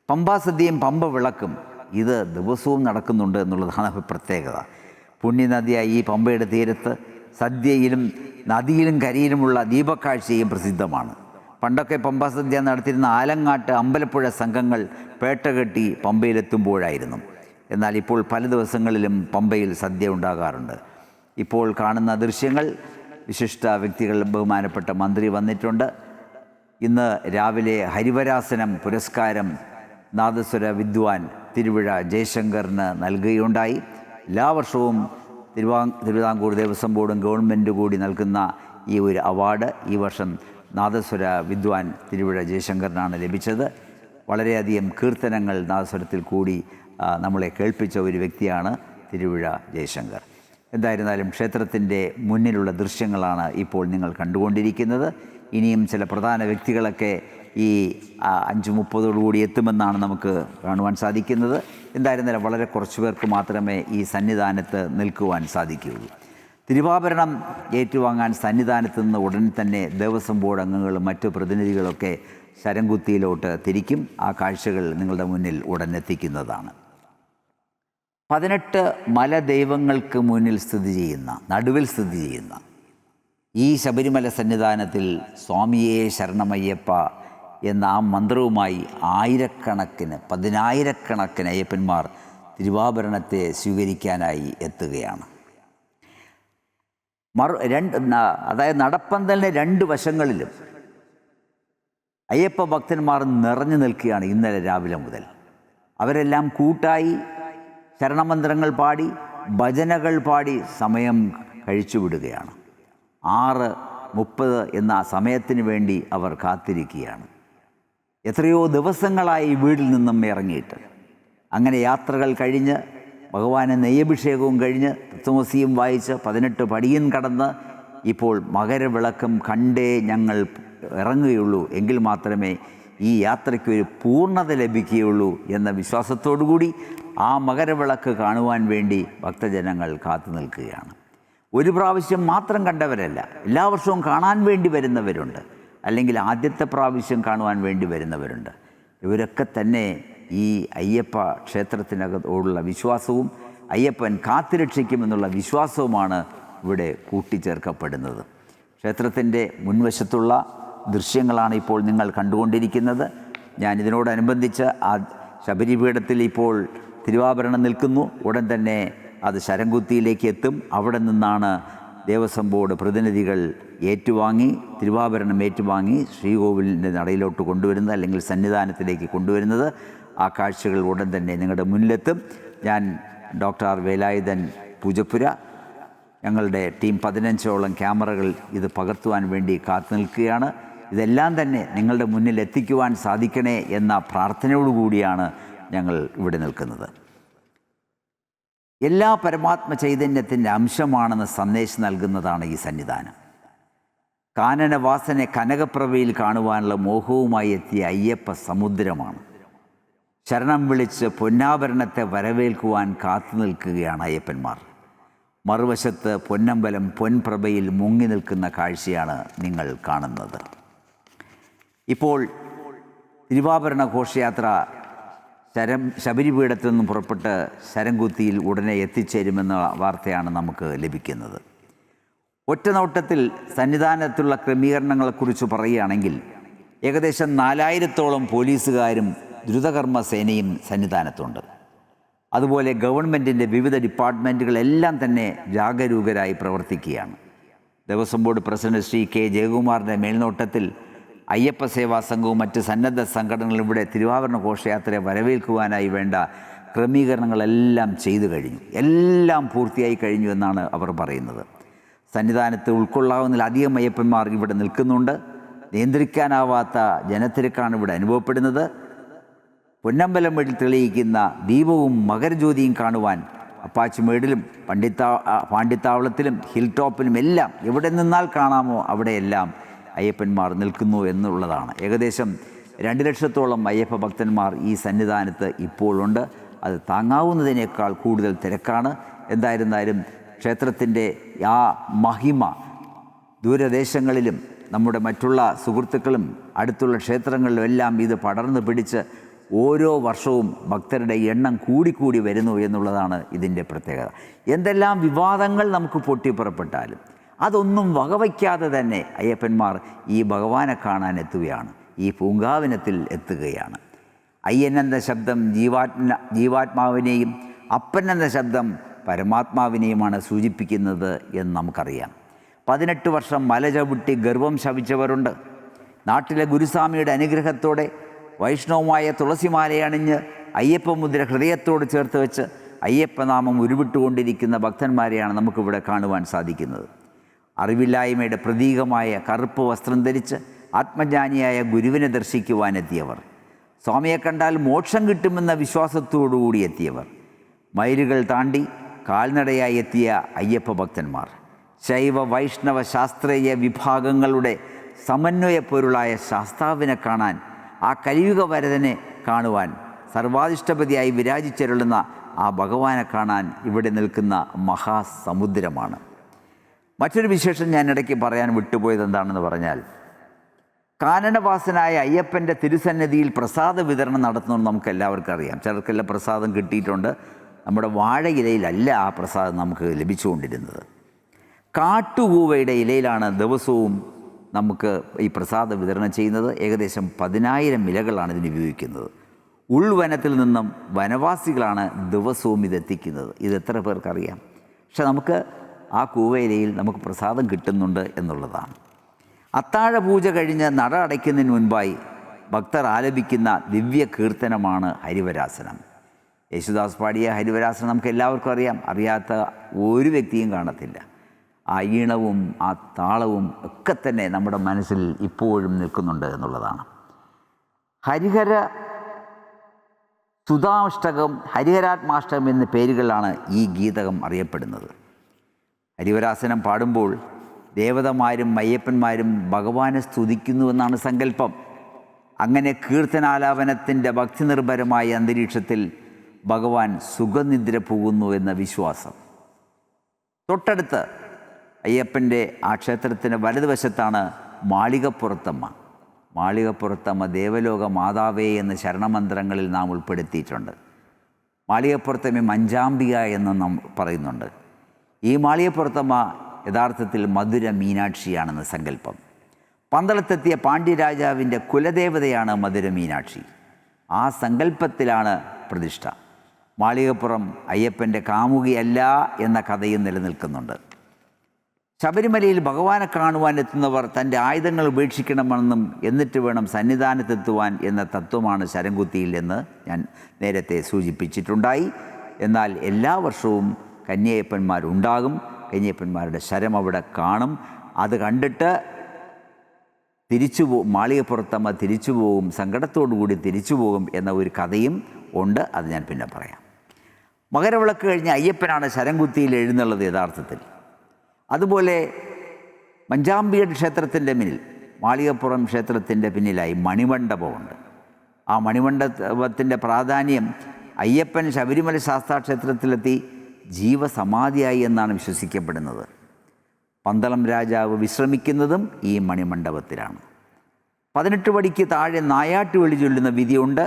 പമ്പാസദ്യയും പമ്പ വിളക്കും ഇത് ദിവസവും നടക്കുന്നുണ്ട് എന്നുള്ളതാണ് പ്രത്യേകത. പുണ്യനദിയായ ഈ പമ്പയുടെ തീരത്ത് സദ്യയിലും നദിയിലും കരയിലുമുള്ള ദീപക്കാഴ്ചയും പ്രസിദ്ധമാണ്. പണ്ടൊക്കെ പമ്പാസദ്യ നടത്തിയിരുന്ന ആലങ്ങാട്ട് അമ്പലപ്പുഴ സംഘങ്ങൾ പേട്ടകെട്ടി പമ്പയിലെത്തുമ്പോഴായിരുന്നു. എന്നാൽ ഇപ്പോൾ പല ദിവസങ്ങളിലും പമ്പയിൽ സദ്യ ഉണ്ടാകാറുണ്ട്. ഇപ്പോൾ കാണുന്ന ദൃശ്യങ്ങൾ വിശിഷ്ട വ്യക്തികൾ, ബഹുമാനപ്പെട്ട മന്ത്രി വന്നിട്ടുണ്ട്. ഇന്ന് രാവിലെ ഹരിവരാസനം പുരസ്കാരം നാദസ്വര വിദ്വാൻ തിരുവിഴ ജയശങ്കറിന് നൽകുകയുണ്ടായി. എല്ലാ വർഷവും തിരുവിതാംകൂർ ദേവസ്വം ബോർഡും ഗവൺമെൻറ് കൂടി നൽകുന്ന ഈ ഒരു അവാർഡ് ഈ വർഷം നാദസ്വര വിദ്വാൻ തിരുവിഴ ജയശങ്കറിനാണ് ലഭിച്ചത്. വളരെയധികം കീർത്തനങ്ങൾ നാദസ്വരത്തിൽ കൂടി നമ്മളെ കേൾപ്പിച്ച ഒരു വ്യക്തിയാണ് തിരുവിഴ ജയശങ്കർ. എന്തായിരുന്നാലും ക്ഷേത്രത്തിൻ്റെ മുന്നിലുള്ള ദൃശ്യങ്ങളാണ് ഇപ്പോൾ നിങ്ങൾ കണ്ടുകൊണ്ടിരിക്കുന്നത്. ഇനിയും ചില പ്രധാന വ്യക്തികളൊക്കെ ഈ 5:30 എത്തുമെന്നാണ് നമുക്ക് കാണുവാൻ സാധിക്കുന്നത്. എന്തായിരുന്നാലും വളരെ കുറച്ച് പേർക്ക് മാത്രമേ ഈ സന്നിധാനത്ത് നിൽക്കുവാൻ സാധിക്കുകയുള്ളൂ. തിരുവാഭരണം ഏറ്റുവാങ്ങാൻ സന്നിധാനത്ത് നിന്ന് ഉടൻ തന്നെ ദേവസ്വം ബോർഡ് അംഗങ്ങളും മറ്റു പ്രതിനിധികളൊക്കെ ശരംകുത്തിയിലോട്ട് തിരിക്കും. ആ കാഴ്ചകൾ നിങ്ങളുടെ മുന്നിൽ ഉടൻ എത്തിക്കുന്നതാണ്. 18 മലദൈവങ്ങൾക്ക് മുന്നിൽ നടുവിൽ സ്ഥിതി ചെയ്യുന്ന ഈ ശബരിമല സന്നിധാനത്തിൽ സ്വാമിയേ ശരണമയ്യപ്പ എന്ന ആ മന്ത്രവുമായി പതിനായിരക്കണക്കിന് അയ്യപ്പന്മാർ തിരുവാഭരണത്തെ സ്വീകരിക്കാനായി എത്തുകയാണ്. അതായത് നടപ്പന്തലിൻ്റെ 2 വശങ്ങളിലും അയ്യപ്പ ഭക്തന്മാർ നിറഞ്ഞു നിൽക്കുകയാണ്. ഇന്നലെ രാവിലെ മുതൽ അവരെല്ലാം കൂട്ടായി ശരണമന്ത്രങ്ങൾ പാടി ഭജനകൾ പാടി സമയം കഴിച്ചുവിടുകയാണ്. 6:30 എന്ന സമയത്തിന് വേണ്ടി അവർ കാത്തിരിക്കുകയാണ്. എത്രയോ ദിവസങ്ങളായി വീട്ടിൽ നിന്നും ഇറങ്ങിയിട്ട് അങ്ങനെ യാത്രകൾ കഴിഞ്ഞ് ഭഗവാന് നെയ്യഭിഷേകവും കഴിഞ്ഞ് തത്വമസിയും വായിച്ച് 18 പടിയും കടന്ന് ഇപ്പോൾ മകരവിളക്കം കണ്ടേ ഞങ്ങൾ ഇറങ്ങുകയുള്ളൂ, എങ്കിൽ മാത്രമേ ഈ യാത്രയ്ക്ക് ഒരു പൂർണ്ണത ലഭിക്കുകയുള്ളൂ എന്ന വിശ്വാസത്തോടുകൂടി ആ മകരവിളക്ക് കാണുവാൻ വേണ്ടി ഭക്തജനങ്ങൾ കാത്തു നിൽക്കുകയാണ്. ഒരു പ്രാവശ്യം മാത്രം കണ്ടവരല്ല, എല്ലാ വർഷവും കാണാൻ വേണ്ടി വരുന്നവരുണ്ട്, അല്ലെങ്കിൽ ആദ്യത്തെ പ്രാവശ്യം കാണുവാൻ വേണ്ടി വരുന്നവരുണ്ട്. ഇവരൊക്കെ തന്നെ ഈ അയ്യപ്പ ക്ഷേത്രത്തിനകത്തോടുള്ള വിശ്വാസവും അയ്യപ്പൻ കാത്തുരക്ഷിക്കുമെന്നുള്ള വിശ്വാസവുമാണ് ഇവിടെ കൂട്ടിച്ചേർക്കപ്പെടുന്നത്. ക്ഷേത്രത്തിൻ്റെ മുൻവശത്തുള്ള ദൃശ്യങ്ങളാണ് ഇപ്പോൾ നിങ്ങൾ കണ്ടുകൊണ്ടിരിക്കുന്നത്. ഞാൻ ഇതിനോടനുബന്ധിച്ച് ആ ശബരിപീഠത്തിൽ ഇപ്പോൾ തിരുവാഭരണം നിൽക്കുന്നു. ഉടൻ തന്നെ അത് ശരംകുത്തിയിലേക്ക് എത്തും. അവിടെ നിന്നാണ് ദേവസ്വം ബോർഡ് പ്രതിനിധികൾ തിരുവാഭരണം ഏറ്റുവാങ്ങി ശ്രീകോവിലിൻ്റെ നടയിലോട്ട് കൊണ്ടുവരുന്നത്, അല്ലെങ്കിൽ സന്നിധാനത്തിലേക്ക് കൊണ്ടുവരുന്നത്. ആ കാഴ്ചകൾ ഉടൻ തന്നെ നിങ്ങളുടെ മുന്നിലെത്തും. ഞാൻ ഡോക്ടർ വേലായുധൻ പൂജപ്പുര, ഞങ്ങളുടെ ടീം 15ഓളം ക്യാമറകൾ ഇത് പകർത്തുവാൻ വേണ്ടി കാത്തു നിൽക്കുകയാണ്. ഇതെല്ലാം തന്നെ നിങ്ങളുടെ മുന്നിൽ എത്തിക്കുവാൻ സാധിക്കണേ എന്ന പ്രാർത്ഥനയോടുകൂടിയാണ് ഞങ്ങൾ ഇവിടെ നിൽക്കുന്നത്. എല്ലാ പരമാത്മ ചൈതന്യത്തിൻ്റെ അംശമാണെന്ന് സന്ദേശം നൽകുന്നതാണ് ഈ സന്നിധാനം. കാനനവാസനെ കനകപ്രഭയിൽ കാണുവാനുള്ള മോഹവുമായി എത്തിയ അയ്യപ്പ സമുദ്രമാണ്. ശരണം വിളിച്ച് പൊന്നാഭരണത്തെ വരവേൽക്കുവാൻ കാത്തു നിൽക്കുകയാണ് അയ്യപ്പന്മാർ. മറുവശത്ത് പൊന്നമ്പലം പൊൻപ്രഭയിൽ മുങ്ങി നിൽക്കുന്ന കാഴ്ചയാണ് നിങ്ങൾ കാണുന്നത്. ഇപ്പോൾ തിരുവാഭരണ ഘോഷയാത്ര ശബരിപീഠത്തിൽ നിന്നും പുറപ്പെട്ട് ശരംകുത്തിയിൽ ഉടനെ എത്തിച്ചേരുമെന്ന വാർത്തയാണ് നമുക്ക് ലഭിക്കുന്നത്. ഒറ്റനോട്ടത്തിൽ സന്നിധാനത്തുള്ള ക്രമീകരണങ്ങളെക്കുറിച്ച് പറയുകയാണെങ്കിൽ ഏകദേശം 4000-ഓളം പോലീസുകാരും ദ്രുതകർമ്മ സേനയും സന്നിധാനത്തുണ്ട്. അതുപോലെ ഗവൺമെൻറ്റിൻ്റെ വിവിധ ഡിപ്പാർട്ട്മെൻറ്റുകളെല്ലാം തന്നെ ജാഗരൂകരായി പ്രവർത്തിക്കുകയാണ്. Devaswom board president Shri K ജയകുമാറിൻ്റെ മേൽനോട്ടത്തിൽ അയ്യപ്പ സേവാ സംഘവും മറ്റ് സന്നദ്ധ സംഘടനകളും ഇവിടെ തിരുവാഭരണ ഘോഷയാത്രയെ വരവേൽക്കുവാനായി വേണ്ട ക്രമീകരണങ്ങളെല്ലാം ചെയ്തു കഴിഞ്ഞു. എല്ലാം പൂർത്തിയായി കഴിഞ്ഞു എന്നാണ് അവർ പറയുന്നത്. സന്നിധാനത്ത് ഉൾക്കൊള്ളാവുന്നതിലധികം അയ്യപ്പന്മാർ ഇവിടെ നിൽക്കുന്നുണ്ട്. നിയന്ത്രിക്കാനാവാത്ത ജനത്തിരക്കാണ് ഇവിടെ അനുഭവപ്പെടുന്നത്. പൊന്നമ്പലം വീട്ടിൽ തെളിയിക്കുന്ന ദീപവും മകരജ്യോതിയും കാണുവാൻ അപ്പാച്ചിമേടിലും പാണ്ടിത്താവളത്തിലും ഹിൽ ടോപ്പിലും എല്ലാം എവിടെ നിന്നാൽ കാണാമോ അവിടെയെല്ലാം അയ്യപ്പന്മാർ നിൽക്കുന്നു എന്നുള്ളതാണ്. ഏകദേശം 2 ലക്ഷത്തോളം അയ്യപ്പ ഭക്തന്മാർ ഈ സന്നിധാനത്ത് ഇപ്പോഴുണ്ട്. അത് താങ്ങാവുന്നതിനേക്കാൾ കൂടുതൽ തിരക്കാണ്. എന്തായിരുന്നാലും ക്ഷേത്രത്തിൻ്റെ ആ മഹിമ ദൂരദേശങ്ങളിലും നമ്മുടെ മറ്റുള്ള സുഹൃത്തുക്കളും അടുത്തുള്ള ക്ഷേത്രങ്ങളിലും എല്ലാം ഇത് പടർന്നു പിടിച്ച് ഓരോ വർഷവും ഭക്തരുടെ എണ്ണം കൂടിക്കൂടി വരുന്നു എന്നുള്ളതാണ് ഇതിൻ്റെ പ്രത്യേകത. എന്തെല്ലാം വിവാദങ്ങൾ നമുക്ക് പൊട്ടിപ്പുറപ്പെട്ടാലും അതൊന്നും വകവയ്ക്കാതെ തന്നെ അയ്യപ്പന്മാർ ഈ ഭഗവാനെ കാണാൻ എത്തുകയാണ്, ഈ പൂങ്കാവനത്തിൽ എത്തുകയാണ്. അയ്യൻ എന്ന ശബ്ദം ജീവാത്മാവിനെയും അപ്പൻ എന്ന ശബ്ദം പരമാത്മാവിനെയുമാണ് സൂചിപ്പിക്കുന്നത് എന്ന് നമുക്കറിയാം. 18 വർഷം മല ചവിട്ടി ഗർവം ശപിച്ചവരുണ്ട്. നാട്ടിലെ ഗുരുസ്വാമിയുടെ അനുഗ്രഹത്തോടെ വൈഷ്ണവമായ തുളസിമാലയണിഞ്ഞ് അയ്യപ്പ മുദ്ര ഹൃദയത്തോട് ചേർത്ത് വെച്ച് അയ്യപ്പനാമം ഉരുവിട്ടുകൊണ്ടിരിക്കുന്ന ഭക്തന്മാരെയാണ് നമുക്കിവിടെ കാണുവാൻ സാധിക്കുന്നത്. അറിവില്ലായ്മയുടെ പ്രതീകമായ കറുപ്പ് വസ്ത്രം ധരിച്ച് ആത്മജ്ഞാനിയായ ഗുരുവിനെ ദർശിക്കുവാനെത്തിയവർ, സ്വാമിയെ കണ്ടാൽ മോക്ഷം കിട്ടുമെന്ന വിശ്വാസത്തോടുകൂടി എത്തിയവർ, മൈലുകൾ താണ്ടി കാൽനടയായി എത്തിയ അയ്യപ്പ ഭക്തന്മാർ, ശൈവ വൈഷ്ണവ ശാസ്ത്രീയ വിഭാഗങ്ങളുടെ സമന്വയ പൊരുളായ ശാസ്താവിനെ കാണാൻ, ആ കലിയുഗ വരദനെ കാണുവാൻ, സർവാധിഷ്ഠപതിയായി വിരാജിച്ചരുളുന്ന ആ ഭഗവാനെ കാണാൻ ഇവിടെ നിൽക്കുന്ന മഹാസമുദ്രമാണ്. മറ്റൊരു വിശേഷം ഞാൻ ഇടയ്ക്ക് പറയാൻ വിട്ടുപോയത് എന്താണെന്ന് പറഞ്ഞാൽ, കാനനവാസനായ അയ്യപ്പൻ്റെ തിരുസന്നിധിയിൽ പ്രസാദ വിതരണം നടത്തുന്നത് നമുക്ക് എല്ലാവർക്കും അറിയാം. ചിലർക്കെല്ലാം പ്രസാദം കിട്ടിയിട്ടുണ്ട്. നമ്മുടെ വാഴയിലയിലല്ല ആ പ്രസാദം നമുക്ക് ലഭിച്ചുകൊണ്ടിരുന്നത്. കാട്ടുകൂവയുടെ ഇലയിലാണ് ദിവസവും നമുക്ക് ഈ പ്രസാദം വിതരണം ചെയ്യുന്നത്. ഏകദേശം 10,000 ഇലകളാണ് ഇതിന് ഉപയോഗിക്കുന്നത്. ഉൾവനത്തിൽ നിന്നും വനവാസികളാണ് ദിവസവും ഇതെത്തിക്കുന്നത്. ഇത് എത്ര പേർക്കറിയാം? പക്ഷെ നമുക്ക് ആ കൂവയിലയിൽ നമുക്ക് പ്രസാദം കിട്ടുന്നുണ്ട് എന്നുള്ളതാണ്. അത്താഴ പൂജ കഴിഞ്ഞ് നട അടയ്ക്കുന്നതിന് മുൻപായി ഭക്തർ ആലപിക്കുന്ന ദിവ്യ കീർത്തനമാണ് ഹരിവരാസനം. യേശുദാസ് പാടിയ ഹരിവരാസനം നമുക്ക് എല്ലാവർക്കും അറിയാം. അറിയാത്ത ഒരു വ്യക്തിയും കാണത്തില്ല. ആ ഈണവും ആ താളവും ഒക്കെ തന്നെ നമ്മുടെ മനസ്സിൽ ഇപ്പോഴും നിൽക്കുന്നുണ്ട് എന്നുള്ളതാണ്. ഹരിഹര സുധാഷ്ടകം, ഹരിഹരാത്മാഷ്ടകം എന്ന പേരുകളിലാണ് ഈ ഗീതകം അറിയപ്പെടുന്നത്. ഹരിവരാസനം പാടുമ്പോൾ ദേവതമാരും അയ്യപ്പന്മാരും ഭഗവാനെ സ്തുതിക്കുന്നുവെന്നാണ് സങ്കല്പം. അങ്ങനെ കീർത്തനാലാപനത്തിൻ്റെ ഭക്തിനിർഭരമായ അന്തരീക്ഷത്തിൽ ഭഗവാൻ സുഖനിദ്ര പോകുന്നു എന്ന വിശ്വാസം. തൊട്ടടുത്ത് അയ്യപ്പൻ്റെ ആ ക്ഷേത്രത്തിൻ്റെ വലതുവശത്താണ് മാളികപ്പുറത്തമ്മ. മാളികപ്പുറത്തമ്മ ദേവലോക മാതാവേ എന്ന് ശരണമന്ത്രങ്ങളിൽ നാം ഉൾപ്പെടുത്തിയിട്ടുണ്ട്. മാളികപ്പുറത്തമ്മ മഞ്ചാംബിക എന്ന് നാം പറയുന്നുണ്ട്. ഈ മാളികപ്പുറത്തമ്മ യഥാർത്ഥത്തിൽ മധുര മീനാക്ഷിയാണെന്ന് സങ്കല്പം. പന്തളത്തെത്തിയ പാണ്ഡ്യരാജാവിൻ്റെ കുലദേവതയാണ് മധുര മീനാക്ഷി. ആ സങ്കല്പത്തിലാണ് പ്രതിഷ്ഠ. മാളികപ്പുറം അയ്യപ്പൻ്റെ കാമുകിയല്ല എന്ന കഥയും നിലനിൽക്കുന്നുണ്ട്. ശബരിമലയിൽ ഭഗവാനെ കാണുവാൻ എത്തുന്നവർ തൻ്റെ ആയുധങ്ങൾ ഉപേക്ഷിക്കണമെന്നും എന്നിട്ട് വേണം സന്നിധാനത്തെത്തുവാൻ എന്ന തത്വമാണ് ശരംകുത്തിയിൽ എന്ന് ഞാൻ നേരത്തെ സൂചിപ്പിച്ചിട്ടുണ്ടായി. എന്നാൽ എല്ലാ വർഷവും കന്യയ്യപ്പന്മാരുണ്ടാകും. കന്യയ്യപ്പന്മാരുടെ ശരം അവിടെ കാണും. അത് കണ്ടിട്ട് മാളികപ്പുറത്തമ്മ തിരിച്ചു പോകും, സങ്കടത്തോടു കൂടി തിരിച്ചു പോകും എന്ന ഒരു കഥയും ഉണ്ട്. അത് ഞാൻ പിന്നെ പറയാം. മകരവിളക്ക് കഴിഞ്ഞ് അയ്യപ്പനാണ് ശരംകുത്തിയിൽ എഴുന്നള്ളത് യഥാർത്ഥത്തിൽ. അതുപോലെ മഞ്ചാമ്പിയുടെ ക്ഷേത്രത്തിൻ്റെ പിന്നിൽ, മാളികപ്പുറം ക്ഷേത്രത്തിൻ്റെ പിന്നിലായി മണിമണ്ഡപമുണ്ട്. ആ മണിമണ്ഡപത്തിൻ്റെ പ്രാധാന്യം അയ്യപ്പൻ ശബരിമല ശാസ്താക്ഷേത്രത്തിലെത്തി ജീവസമാധിയായി എന്നാണ് വിശ്വസിക്കപ്പെടുന്നത്. പന്തളം രാജാവ് വിശ്രമിക്കുന്നതും ഈ മണിമണ്ഡപത്തിലാണ്. 18 പടിക്ക് താഴെ നായാട്ട് വിളി ചൊല്ലുന്ന വിധിയുണ്ട്.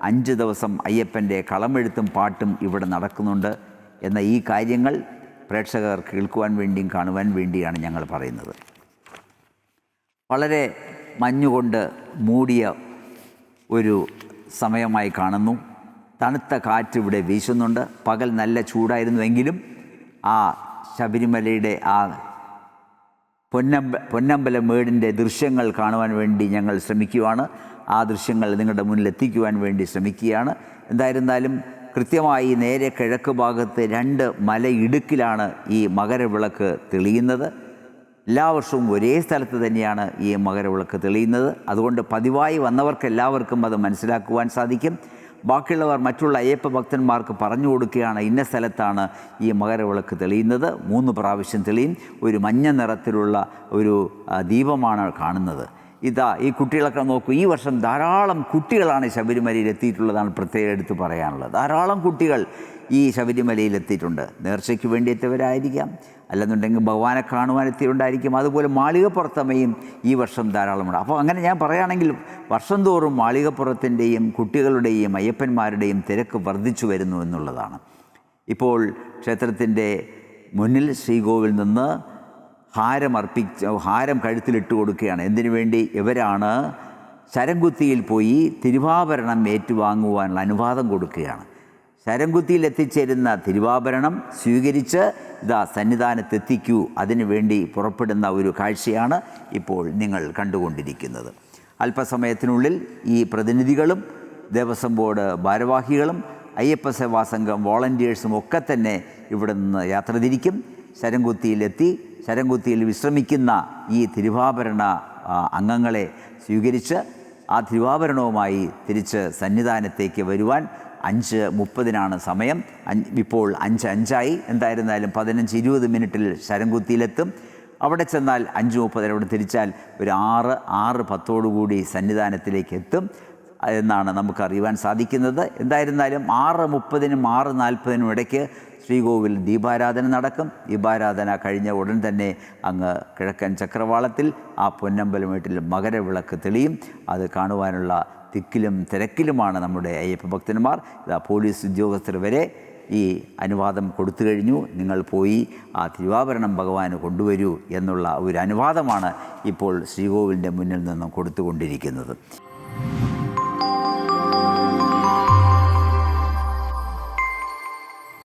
5 ദിവസം അയ്യപ്പൻ്റെ കളമെഴുത്തും പാട്ടും ഇവിടെ നടക്കുന്നുണ്ട് എന്ന ഈ കാര്യങ്ങൾ പ്രേക്ഷകർ കേൾക്കുവാൻ വേണ്ടിയും കാണുവാൻ വേണ്ടിയാണ് ഞങ്ങൾ പറയുന്നത്. വളരെ മഞ്ഞുകൊണ്ട് മൂടിയ ഒരു സമയമായി കാണുന്നു. തണുത്ത കാറ്റ് ഇവിടെ വീശുന്നുണ്ട്. പകൽ നല്ല ചൂടായിരുന്നുവെങ്കിലും ആ ശബരിമലയുടെ ആ പൊന്നമ്പല മേടിൻ്റെ ദൃശ്യങ്ങൾ കാണുവാൻ വേണ്ടി ഞങ്ങൾ ശ്രമിക്കുകയാണ്. ആ ദൃശ്യങ്ങൾ നിങ്ങളുടെ മുന്നിൽ എത്തിക്കുവാൻ വേണ്ടി ശ്രമിക്കുകയാണ്. എന്തായിരുന്നാലും കൃത്യമായി നേരെ കിഴക്ക് ഭാഗത്ത് 2 മലയിടുക്കിലാണ് ഈ മകരവിളക്ക് തെളിയുന്നത്. എല്ലാ വർഷവും ഒരേ സ്ഥലത്ത് തന്നെയാണ് ഈ മകരവിളക്ക് തെളിയുന്നത്. അതുകൊണ്ട് പതിവായി വന്നവർക്ക് എല്ലാവർക്കും അത് മനസ്സിലാക്കുവാൻ സാധിക്കും. ബാക്കിയുള്ളവർ മറ്റുള്ള അയ്യപ്പ ഭക്തന്മാർക്ക് പറഞ്ഞു കൊടുക്കുകയാണ്, ഇന്ന സ്ഥലത്താണ് ഈ മകരവിളക്ക് തെളിയുന്നത്. 3 പ്രാവശ്യം തെളിയും. ഒരു മഞ്ഞ നിറത്തിലുള്ള ഒരു ദീപമാണ് കാണുന്നത്. ഇതാ ഈ കുട്ടികളൊക്കെ നോക്കൂ, ഈ വർഷം ധാരാളം കുട്ടികളാണ് ശബരിമലയിൽ എത്തിയിട്ടുള്ളതാണ് പ്രത്യേകം എടുത്ത് പറയാനുള്ളത്. ധാരാളം കുട്ടികൾ ഈ ശബരിമലയിൽ എത്തിയിട്ടുണ്ട്. നേർച്ചയ്ക്ക് വേണ്ടി എത്തിയവരായിരിക്കാം, അല്ലെന്നുണ്ടെങ്കിൽ ഭഗവാനെ കാണുവാൻ എത്തിയുണ്ടായിരിക്കും. അതുപോലെ മാളികപ്പുറത്തമ്മയും ഈ വർഷം ധാരാളമുണ്ട്. അപ്പോൾ അങ്ങനെ ഞാൻ പറയുകയാണെങ്കിൽ വർഷം തോറും മാളികപ്പുറത്തിൻ്റെയും കുട്ടികളുടെയും അയ്യപ്പന്മാരുടെയും തിരക്ക് വർദ്ധിച്ചു വരുന്നു എന്നുള്ളതാണ്. ഇപ്പോൾ ക്ഷേത്രത്തിൻ്റെ മുന്നിൽ ശ്രീകോവിൽ നിന്ന് ഹാരം കഴുത്തിലിട്ട് കൊടുക്കുകയാണ്. എന്തിനു വേണ്ടി? ഇവരാണ് ശരംകുത്തിയിൽ പോയി തിരുവാഭരണം ഏറ്റുവാങ്ങുവാനുള്ള അനുവാദം കൊടുക്കുകയാണ്. ശരംകുത്തിയിൽ എത്തിച്ചേരുന്ന തിരുവാഭരണം സ്വീകരിച്ച് ഇതാ സന്നിധാനത്തെത്തിക്കൂ, അതിനു വേണ്ടി പുറപ്പെടുന്ന ഒരു കാഴ്ചയാണ് ഇപ്പോൾ നിങ്ങൾ കണ്ടുകൊണ്ടിരിക്കുന്നത്. അല്പസമയത്തിനുള്ളിൽ ഈ പ്രതിനിധികളും ദേവസ്വം ബോർഡ് ഭാരവാഹികളും അയ്യപ്പ സേവാ സംഘം വോളണ്ടിയേഴ്സും ഒക്കെ തന്നെ ഇവിടെ നിന്ന് യാത്ര തിരിക്കും. ശരംകുത്തിയിലെത്തി ശരംകുത്തിയിൽ വിശ്രമിക്കുന്ന ഈ തിരുവാഭരണ അംഗങ്ങളെ സ്വീകരിച്ച് ആ തിരുവാഭരണവുമായി തിരിച്ച് സന്നിധാനത്തേക്ക് വരുവാൻ 5:30 സമയം. ഇപ്പോൾ 5:05 എന്തായിരുന്നാലും 15-20 മിനിറ്റിൽ ശരംകുത്തിയിലെത്തും. അവിടെ ചെന്നാൽ 5:30 അവിടെ തിരിച്ചാൽ ഒരു 6:10 സന്നിധാനത്തിലേക്ക് എത്തും എന്നാണ് നമുക്കറിയുവാൻ സാധിക്കുന്നത്. എന്തായിരുന്നാലും 6:30-നും 6:40-നും ഇടയ്ക്ക് ശ്രീകോവിൽ ദീപാരാധന നടക്കും. ദീപാരാധന കഴിഞ്ഞ ഉടൻ തന്നെ അങ്ങ് കിഴക്കൻ ചക്രവാളത്തിൽ ആ പൊന്നമ്പലമേട്ടിൽ മകരവിളക്ക് തെളിയും. അത് കാണുവാനുള്ള തിക്കിലും തിരക്കിലുമാണ് നമ്മുടെ അയ്യപ്പ ഭക്തന്മാർ. പോലീസ് ഉദ്യോഗസ്ഥർ വരെ ഈ അനുവാദം കൊടുത്തു കഴിഞ്ഞു. നിങ്ങൾ പോയി ആ തിരുവാഭരണം ഭഗവാന് കൊണ്ടുവരൂ എന്നുള്ള ഒരു അനുവാദമാണ് ഇപ്പോൾ ശ്രീകോവിലിൻ്റെ മുന്നിൽ നിന്നും കൊടുത്തുകൊണ്ടിരിക്കുന്നത്.